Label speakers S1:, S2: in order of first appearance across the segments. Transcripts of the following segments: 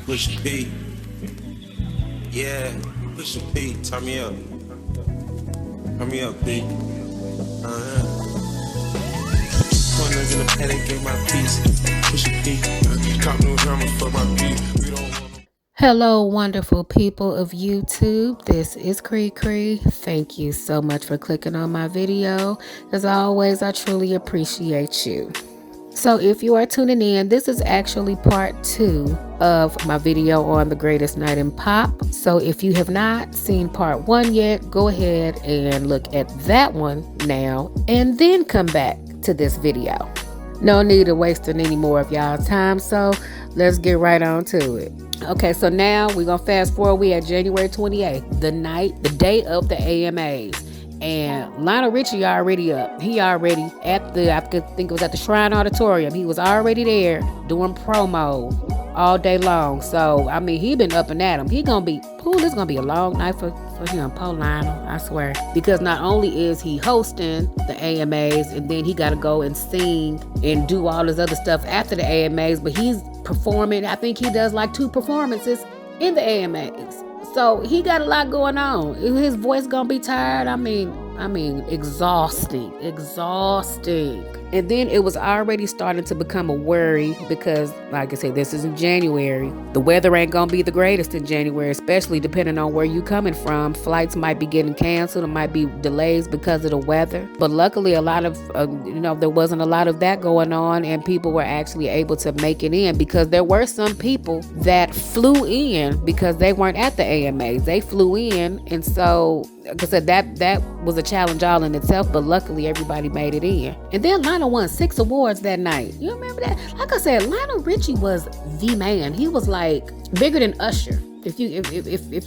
S1: Pusha P. Yeah, Pusha P. Turn me up. Turn me up, P. Corners in the paddock, get my piece. Pusha P. Cop new hammer for my beat. We don't want
S2: Hello, wonderful people of YouTube. This is Cree Cree. Thank you so much for clicking on my video. As always, I truly appreciate you. So if you are tuning in, this is actually part 2 of my video on the greatest night in pop. So if you have not seen part 1 yet, go ahead and look at that one now and then come back to this video. No need of wasting any more of y'all's time, so let's get right on to it. Okay, so now we're gonna fast forward. We at January 28th, the day of the AMAs. And Lionel Richie already up. He already at I think it was at the Shrine Auditorium. He was already there doing promo all day long. So, I mean, he been up and at him. This is gonna be a long night for him, Paul Lionel, I swear. Because not only is he hosting the AMAs, and then he gotta go and sing and do all this other stuff after the AMAs, but he's performing. I think he does like 2 performances in the AMAs. So he got a lot going on. His voice gonna be tired. I mean, exhausting. And then it was already starting to become a worry because, like I said, this is in January. The weather ain't gonna be the greatest in January, especially depending on where you coming from. Flights might be getting canceled. There might be delays because of the weather. But luckily, a lot of, there wasn't a lot of that going on, and people were actually able to make it in because there were some people that flew in because they weren't at the AMAs. They flew in, and so, like I said, that was a challenge all in itself, but luckily everybody made it in. And then Lionel won 6 awards that night. You remember that? Like I said, Lionel Richie was the man. He was like bigger than Usher. If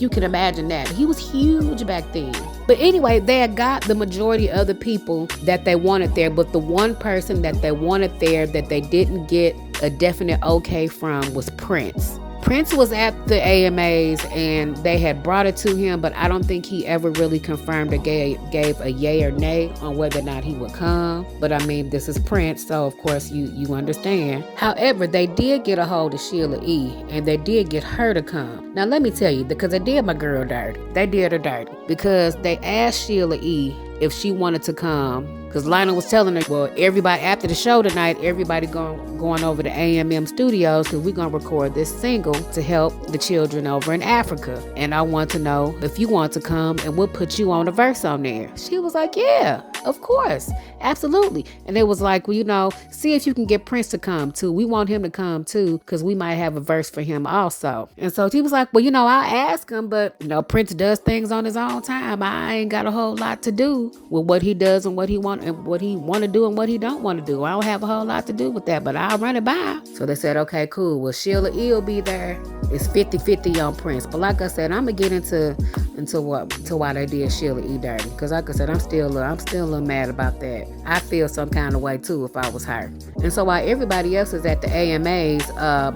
S2: you can imagine that. He was huge back then. But anyway, they had got the majority of the people that they wanted there, but the one person that they wanted there that they didn't get a definite okay from was Prince. Prince was at the AMAs and they had brought it to him, but I don't think he ever really confirmed or gave a yay or nay on whether or not he would come. But I mean, this is Prince, so of course you understand. However, they did get a hold of Sheila E. and they did get her to come. Now let me tell you, because they did my girl dirty. They did her dirty because they asked Sheila E. if she wanted to come. Because Lionel was telling her, well, everybody after the show tonight, everybody going over to AMM Studios because we're going to record this single to help the children over in Africa. And I want to know if you want to come and we'll put you on a verse on there. She was like, yeah, of course. Absolutely. And it was like, well, see if you can get Prince to come too. We want him to come too because we might have a verse for him also. And so he was like, well, I'll ask him, but Prince does things on his own time. I ain't got a whole lot to do with what he does and what he want to do and what he don't want to do. I don't have a whole lot to do with that, but I'll run it by. So they said, okay, cool. Well, Sheila E. will be there. It's 50-50 on Prince. But like I said, I'm gonna get into why they did Sheila E. dirty. Because like I said, I'm still a little mad about that. I feel some kind of way too if I was her. And so while everybody else is at the AMAs,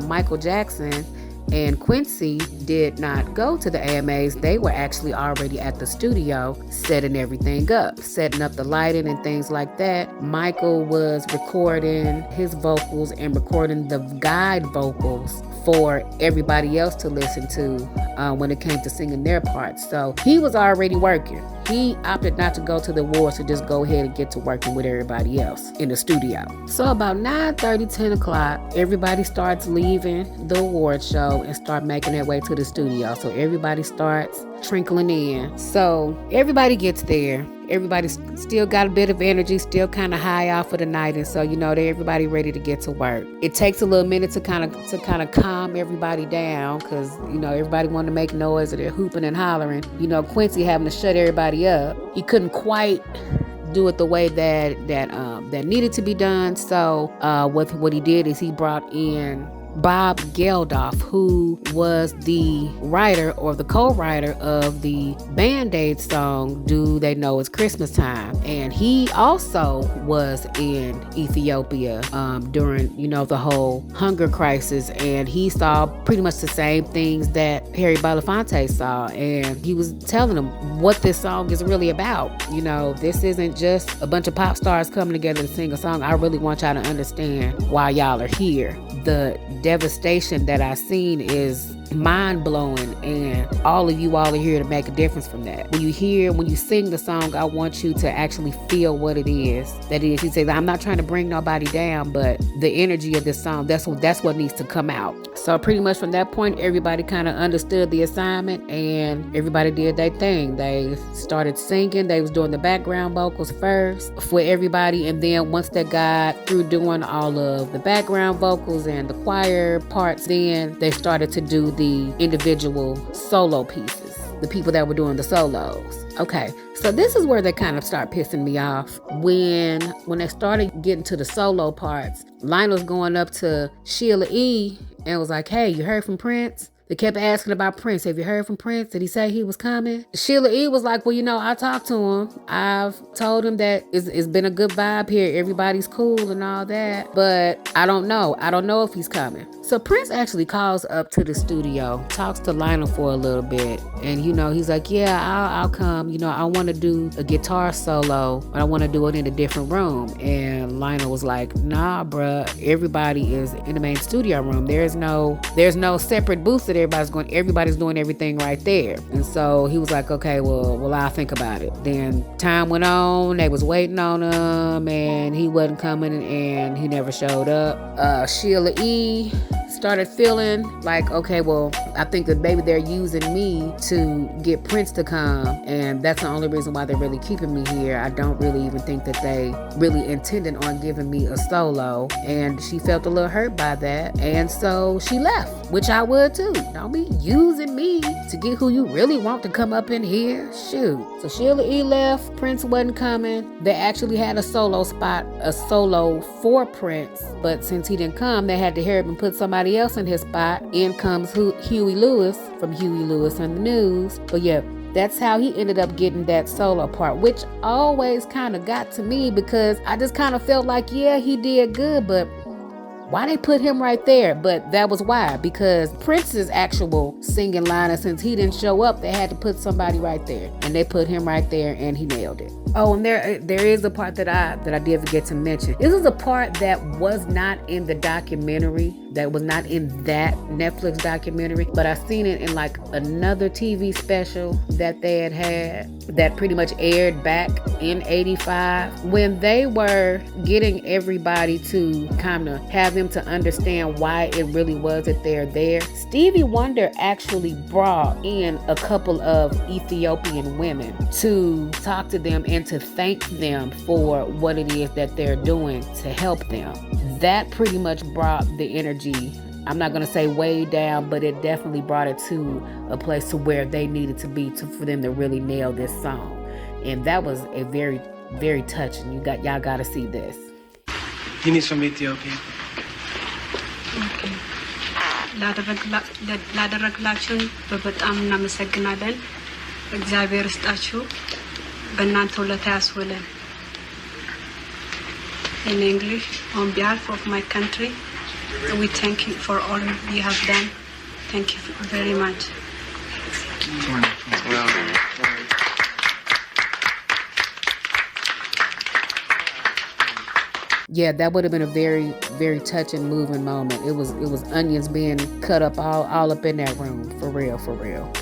S2: Michael Jackson and Quincy did not go to the AMAs. They were actually already at the studio setting everything up, setting up the lighting and things like that. Michael was recording his vocals and recording the guide vocals for everybody else to listen to when it came to singing their parts. So he was already working. He opted not to go to the awards to just go ahead and get to working with everybody else in the studio. So about 9:30, 10 o'clock, everybody starts leaving the award show and start making their way to the studio. So everybody starts trickling in. So everybody gets there. Everybody still got a bit of energy, still kind of high off of the night, and so everybody ready to get to work. It takes a little minute to kind of calm everybody down because everybody wanted to make noise, or they're hooping and hollering. Quincy having to shut everybody up. He couldn't quite do it the way that needed to be done. So what he did is he brought in Bob Geldof, who was the writer or the co-writer of the Band-Aid song, Do They Know It's Christmas Time? And he also was in Ethiopia during, the whole hunger crisis. And he saw pretty much the same things that Harry Belafonte saw. And he was telling them what this song is really about. This isn't just a bunch of pop stars coming together to sing a song. I really want y'all to understand why y'all are here. the devastation that I seen is mind-blowing, and all of you all are here to make a difference from that. When you sing the song, I want you to actually feel what it is. That is, he says, I'm not trying to bring nobody down, but the energy of this song, that's what needs to come out. So pretty much from that point, everybody kind of understood the assignment, and everybody did their thing. They started singing. They was doing the background vocals first for everybody, and then once they got through doing all of the background vocals and the choir parts, then they started to do the individual solo pieces, the people that were doing the solos. Okay, so this is where they kind of start pissing me off. When they started getting to the solo parts, Lionel's going up to Sheila E. and was like, hey, you heard from Prince? They kept asking about Prince. Have you heard from Prince? Did he say he was coming? Sheila E. was like, well, I talked to him. I've told him that it's been a good vibe here. Everybody's cool and all that. But I don't know. I don't know if he's coming. So Prince actually calls up to the studio, talks to Lionel for a little bit. And, he's like, yeah, I'll come. I want to do a guitar solo, but I want to do it in a different room. And Lionel was like, nah, bruh. Everybody is in the main studio room. There's no separate booths that everybody's doing everything right there. And so he was like, okay, well, I'll think about it. Then time went on, they was waiting on him, and he wasn't coming, and he never showed up. Sheila E. started feeling like, okay, well, I think that maybe they're using me to get Prince to come, and that's the only reason why they're really keeping me here. I don't really even think that they really intended on giving me a solo, and she felt a little hurt by that, and so she left, which I would too. Don't be using me to get who you really want to come up in here. Shoot. So Sheila E. left, Prince wasn't coming. They actually had a solo for Prince, but since he didn't come, they had to hurry up and put somebody else in his spot. In comes Huey Lewis from Huey Lewis and the News. But yeah, that's how he ended up getting that solo part, which always kind of got to me because I just kind of felt like, yeah, he did good, but why they put him right there? But that was why, because Prince's actual singing line, since he didn't show up, they had to put somebody right there, and they put him right there, and he nailed it. Oh, and there is a part that I did forget to mention. This is a part that was not in the documentary, that was not in that Netflix documentary, but I seen it in like another TV special that they had that pretty much aired back in '85, when they were getting everybody to kind of have them to understand why it really was that they're there. Stevie Wonder actually brought in a couple of Ethiopian women to talk to them and to thank them for what it is that they're doing to help them. That pretty much brought the energy, I'm not going to say way down, but it definitely brought it to a place to where they needed to be for them to really nail this song. And that was a very, very touching. Y'all got to see this.
S3: He's from Ethiopia.
S4: Okay. ላደረግላችሁን በጣም እናመሰግናለን። እግዚአብሔር ይስጣችሁ፣ በእናንተ ውለታ ያስውለን። In English, on behalf of my country, we thank you for all you have done. Thank you very much.
S2: Yeah, that would have been a very, very touching, moving moment. It was onions being cut up all up in that room, for real.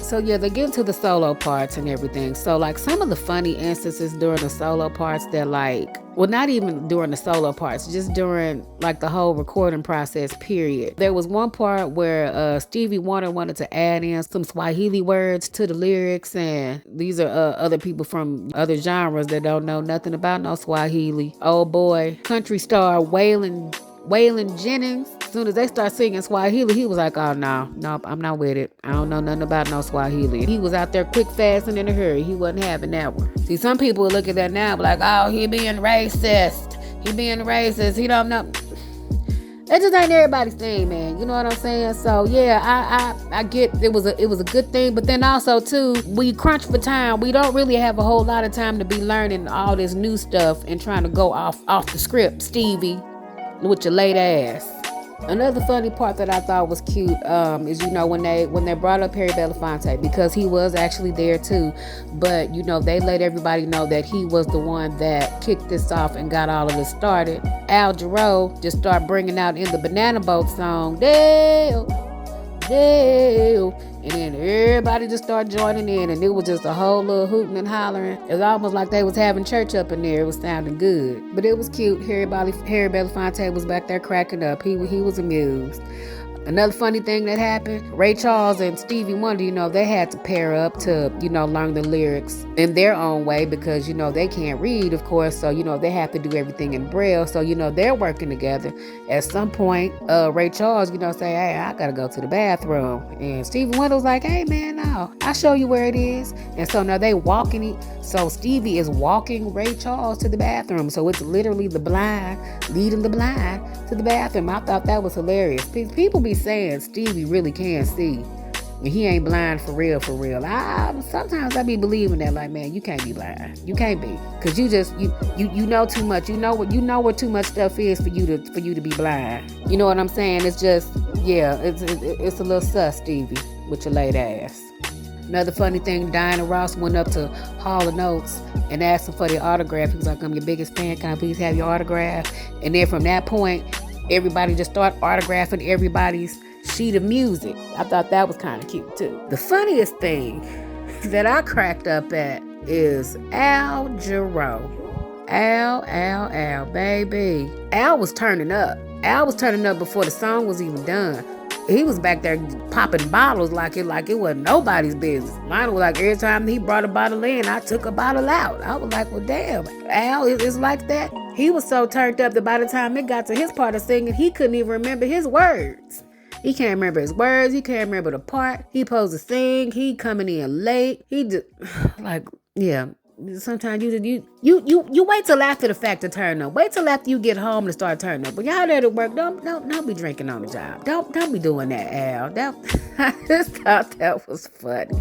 S2: So yeah, they get into the solo parts and everything. So like some of the funny instances during the solo parts that like, well, not even during the solo parts, just during like the whole recording process, period. There was one part where Stevie Wonder wanted to add in some Swahili words to the lyrics, and these are other people from other genres that don't know nothing about no Swahili. Oh boy, country star Waylon Jennings, as soon as they start singing Swahili, he was like, oh no, I'm not with it. I don't know nothing about no Swahili. He was out there quick, fast, and in a hurry. He wasn't having that one. See, some people look at that now, like, oh, he being racist. He don't know. That just ain't everybody's thing, man. You know what I'm saying? So yeah, I get it was a good thing, but then also too, we crunch for time. We don't really have a whole lot of time to be learning all this new stuff and trying to go off the script, Stevie, with your late ass. Another funny part that I thought was cute is, you know, when they brought up Harry Belafonte, because he was actually there too, but you know, they let everybody know that he was the one that kicked this off and got all of this started. Al Jarreau just started bringing out in the Banana Boat song, Dale, Dale, and then everybody just started joining in, and it was just a whole little hooting and hollering. It was almost like they was having church up in there. It was sounding good, but it was cute. Harry Belafonte was back there cracking up. He was amused. Another funny thing that happened, Ray Charles and Stevie Wonder, you know, they had to pair up to, you know, learn the lyrics in their own way because, you know, they can't read, of course. So, you know, they have to do everything in Braille. So, you know, they're working together. At some point, Ray Charles, you know, say, hey, I got to go to the bathroom. And Stevie Wonder was like, hey, man, no, I'll show you where it is. And so now they walking. So Stevie is walking Ray Charles to the bathroom. So it's literally the blind leading the blind to the bathroom. I thought that was hilarious. People be saying Stevie really can see. He ain't blind for real, for real. Sometimes I be believing that, like, man, you can't be blind. You can't be, cause you know too much. You know where too much stuff is for you to be blind. You know what I'm saying? It's just, yeah, it's a little sus, Stevie, with your late ass. Another funny thing, Diana Ross went up to Hall & Oates and asked him for the autograph. He was like, I'm your biggest fan. Can I please have your autograph? And then from that point, everybody just started autographing everybody's sheet of music. I thought that was kind of cute too. The funniest thing that I cracked up at is Al Jarreau. Al, baby. Al was turning up. Al was turning up before the song was even done. He was back there popping bottles like it wasn't nobody's business. Mine was like every time he brought a bottle in, I took a bottle out. I was like, well, damn, Al is like that. He was so turned up that by the time it got to his part of singing, he couldn't even remember his words. He can't remember his words. He can't remember the part. He supposed to sing. He coming in late. He just like, yeah. Sometimes you wait till after the fact to turn up. Wait till after you get home to start turning up. When y'all there to work, don't be drinking on the job. Don't be doing that, Al. I just thought that was funny.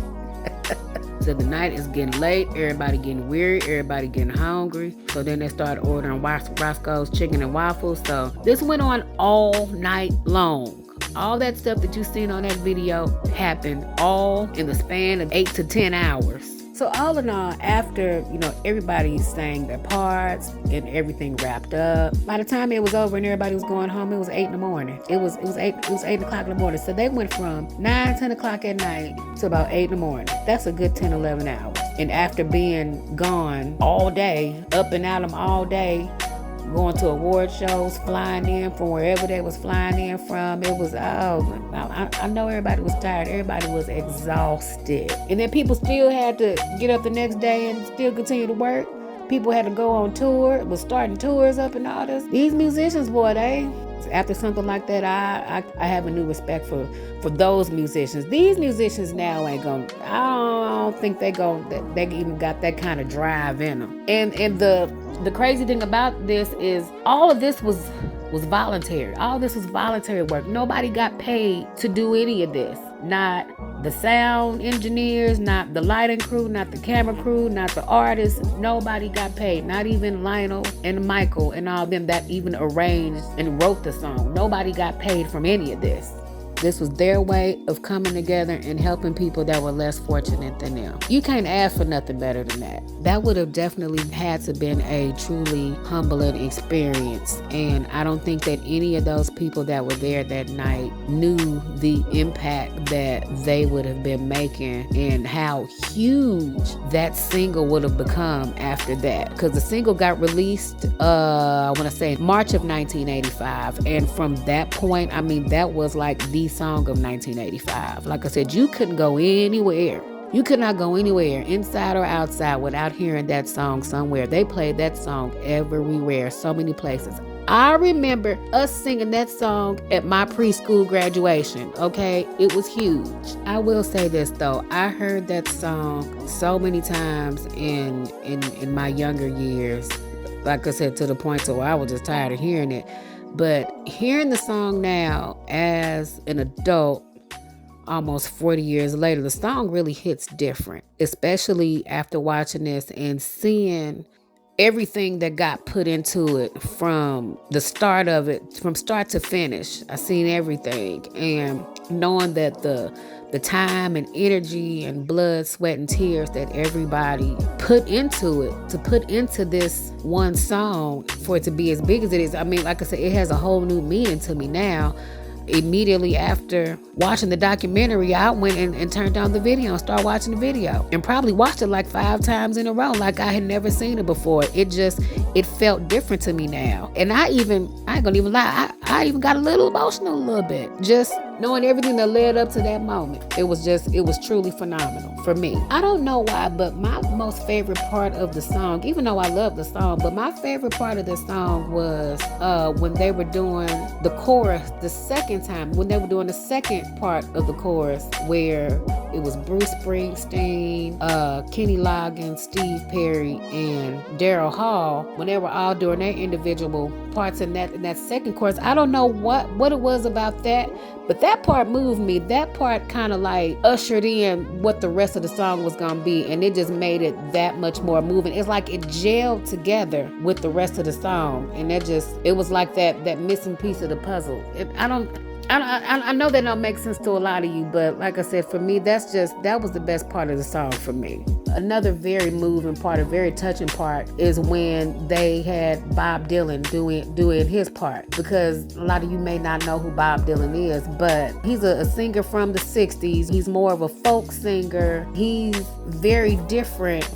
S2: So the night is getting late. Everybody getting weary. Everybody getting hungry. So then they started ordering Roscoe's chicken and waffles. So this went on all night long. All that stuff that you seen on that video happened all in the span of 8 to 10 hours. So all in all, after, you know, everybody sang their parts and everything wrapped up, by the time it was over and everybody was going home, it was 8 in the morning. It was 8 o'clock in the morning. So they went from 9, 10 o'clock at night to about 8 in the morning. That's a good 10, 11 hours. And after being gone all day, up and out of them all day, going to award shows, flying in from wherever they was flying in from. It was, I know everybody was tired. Everybody was exhausted. And then people still had to get up the next day and still continue to work. People had to go on tour, was starting tours up and all this. These musicians, boy, after something like that, I have a new respect for those musicians. These musicians now ain't gonna, I don't think they even got that kind of drive in them. And the crazy thing about this is all of this was voluntary. All this was voluntary work. Nobody got paid to do any of this. Not the sound engineers, not the lighting crew, not the camera crew, not the artists. Nobody got paid. Not even Lionel and Michael and all them that even arranged and wrote the song. Nobody got paid from any of this. This was their way of coming together and helping people that were less fortunate than them. You can't ask for nothing better than that. That would have definitely had to been a truly humbling experience. And I don't think that any of those people that were there that night knew the impact that they would have been making and how huge that single would have become after that. Because the single got released, I want to say March of 1985. And from that point, I mean, that was like the song of 1985. Like I said, you couldn't go anywhere. You could not go anywhere, inside or outside, without hearing that song somewhere. They played that song everywhere, so many places. I remember us singing that song at my preschool graduation, okay? It was huge. I will say this, though. I heard that song so many times in my younger years. Like I said, to the point to where I was just tired of hearing it. But hearing the song now as an adult, almost 40 years later, the song really hits different, especially after watching this and seeing everything that got put into it from the start of it, from start to finish. I seen everything, and knowing that the time and energy and blood, sweat, and tears that everybody put into it, to put into this one song for it to be as big as it is. I mean, like I said, it has a whole new meaning to me now. Immediately after watching the documentary, I went and turned on the video and started watching the video, and probably watched it like 5 times in a row, like I had never seen it before. It felt different to me now. And I ain't gonna even lie, I even got a little emotional a little bit, just knowing everything that led up to that moment. It was truly phenomenal for me. I don't know why, but my most favorite part of the song, even though I love the song, but my favorite part of the song was when they were doing the chorus the second time, when they were doing the second part of the chorus, where it was Bruce Springsteen, Kenny Loggins, Steve Perry, and Daryl Hall, when they were all doing their individual parts in that second chorus. I don't know what it was about that, but that part moved me. That part kind of like ushered in what the rest of the song was gonna be, and it just made it that much more moving. It's like it gelled together with the rest of the song, and it was like that missing piece of the puzzle. I know that don't make sense to a lot of you, but like I said, for me, that was the best part of the song for me. Another very moving part, a very touching part, is when they had Bob Dylan doing his part, because a lot of you may not know who Bob Dylan is, but he's a singer from the 60s. He's more of a folk singer. He's very different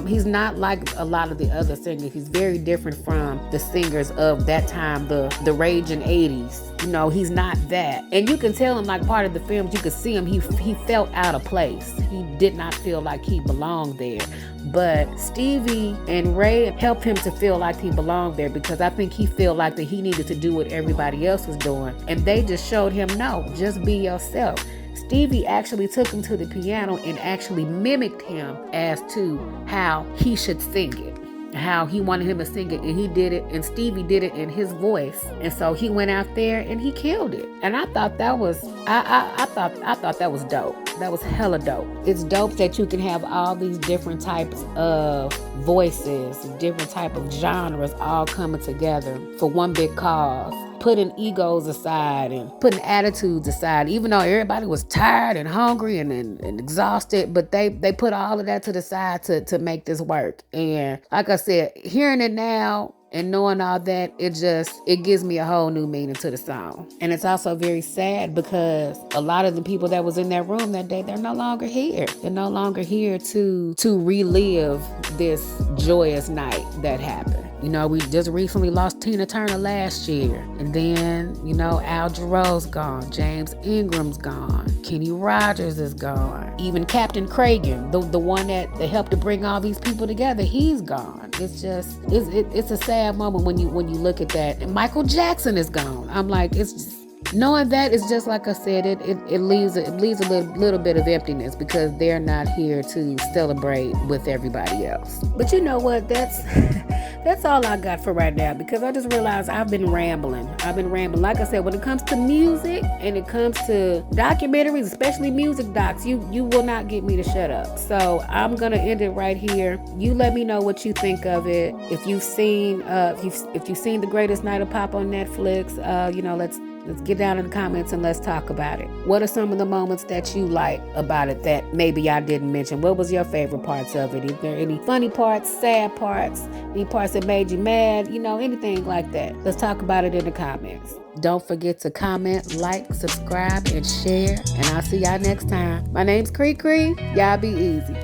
S2: he's not like a lot of the other singers. He's very different from the singers of that time, the raging 80s. You know, he's not that. And you can tell him, like, part of the films, you could see him, he felt out of place. He did not feel like he belonged there. But Stevie and Ray helped him to feel like he belonged there, because I think he felt like that he needed to do what everybody else was doing. And they just showed him, no, just be yourself. Stevie actually took him to the piano and actually mimicked him as to how he should sing it, how he wanted him to sing it, and he did it, and Stevie did it in his voice. And so he went out there and he killed it. And I thought that was I thought that was dope. That was hella dope. It's dope that you can have all these different types of voices, different type of genres all coming together for one big cause, putting egos aside and putting attitudes aside, even though everybody was tired and hungry and exhausted, but they put all of that to the side to make this work. And like I said, hearing it now and knowing all that, it gives me a whole new meaning to the song. And it's also very sad, because a lot of the people that was in that room that day, they're no longer here. They're no longer here to relive this joyous night that happened. You know, we just recently lost Tina Turner last year. And then, you know, Al Jarreau's gone. James Ingram's gone. Kenny Rogers is gone. Even Captain Cragen, the one that helped to bring all these people together, he's gone. It's a sad moment when you look at that. And Michael Jackson is gone. I'm like, it's just, knowing that, it's just like I said, it leaves a little bit of emptiness, because they're not here to celebrate with everybody else. But you know what? That's all I got for right now, because I just realized I've been rambling. Like I said, when it comes to music and it comes to documentaries, especially music docs, you will not get me to shut up. So I'm gonna end it right here. You let me know what you think of it. If you've seen The Greatest Night of Pop on Netflix, let's get down in the comments and let's talk about it. What are some of the moments that you like about it that maybe I didn't mention? What was your favorite parts of it? Is there any funny parts, sad parts, any parts that made you mad? You know, anything like that. Let's talk about it in the comments. Don't forget to comment, like, subscribe, and share. And I'll see y'all next time. My name's Cree Cree. Y'all be easy.